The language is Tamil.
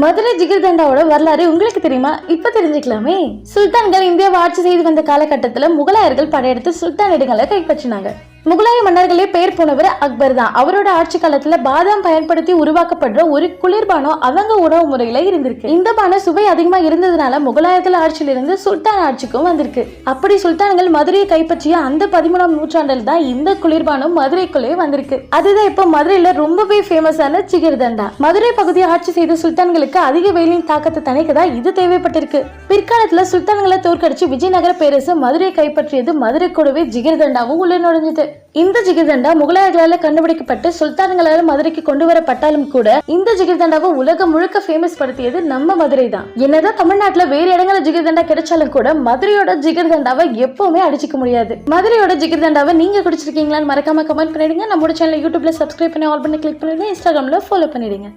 மதுரை ஜிகிர்தண்டாவோட வரலாறு உங்களுக்கு தெரியுமா? இப்ப தெரிஞ்சுக்கலாமே. சுல்தான்கள் இந்தியாவை ஆட்சி செய்து வந்த காலகட்டத்துல முகலாயர்கள் படையெடுத்து சுல்தான் இடங்களை கைப்பற்றினாங்க. முகலாய மன்னர்களே பெயர் போனவர் அக்பர் தான். அவரோட ஆட்சி காலத்துல பாதாம் பயன்படுத்தி உருவாக்கப்படுற ஒரு குளிர்பானம் அவங்க உணவு முறையில இருந்திருக்கு. இந்த பானம் சுவை அதிகமா இருந்ததுனால முகலாயர்கள் ஆட்சியில இருந்து சுல்தான் ஆட்சிக்கும் வந்திருக்கு. அப்படி சுல்தான்கள் மதுரையை கைப்பற்றிய அந்த 13ஆம் நூற்றாண்டில் தான் இந்த குளிர்பானம் மதுரைக்குள்ளே வந்திருக்கு. அதுதான் இப்போ மதுரையில ரொம்பவே ஃபேமஸான ஜிகிர்தண்டா. மதுரை பகுதியை ஆட்சி செய்த சுல்தான்களுக்கு அதிக வெயிலின் தாக்கத்தை தணிக்கதான் இது தேவைப்பட்டிருக்கு. பிற்காலத்துல சுல்தான்களை தோற்கடிச்சு விஜயநகர பேரரசு மதுரையை கைப்பற்றியது. மதுரை கூடவே ஜிகிர்தண்டாவும் உள்ள நுழைஞ்சது. இந்த ஜிகிர்தண்டா முகலாயர்களால கண்டுபிடிக்கப்பட்டு சுல்தான்களால் மதுரைக்கு கொண்டு வரப்பட்டாலும் கூட இந்த ஜிகிர்தண்டாவை உலகம் முழுக்க ஃபேமஸ் படுத்தியது நம்ம மதுரை தான். என்னதான் தமிழ்நாட்டுல வேற இடங்கள்ல ஜிகிர்தண்டா கிடைச்சாலும் கூட மதுரையோட ஜிகிர்தண்டாவை எப்பவுமே அடிச்சுக்க முடியாது. மதுரையோட ஜிகிர்தண்டாவை நீங்க குடிச்சிருக்கீங்களான்னு மறக்காம கமெண்ட் பண்ணிடுங்க. நம்மளோட சேனல் யூடியூப்ல சப்ஸ்கிரைப் பண்ணி ஆல் பண்ணி கிளிக் பண்ணிடுங்க. இன்ஸ்டாகிராம்ல ஃபாலோ பண்ணிடுங்க.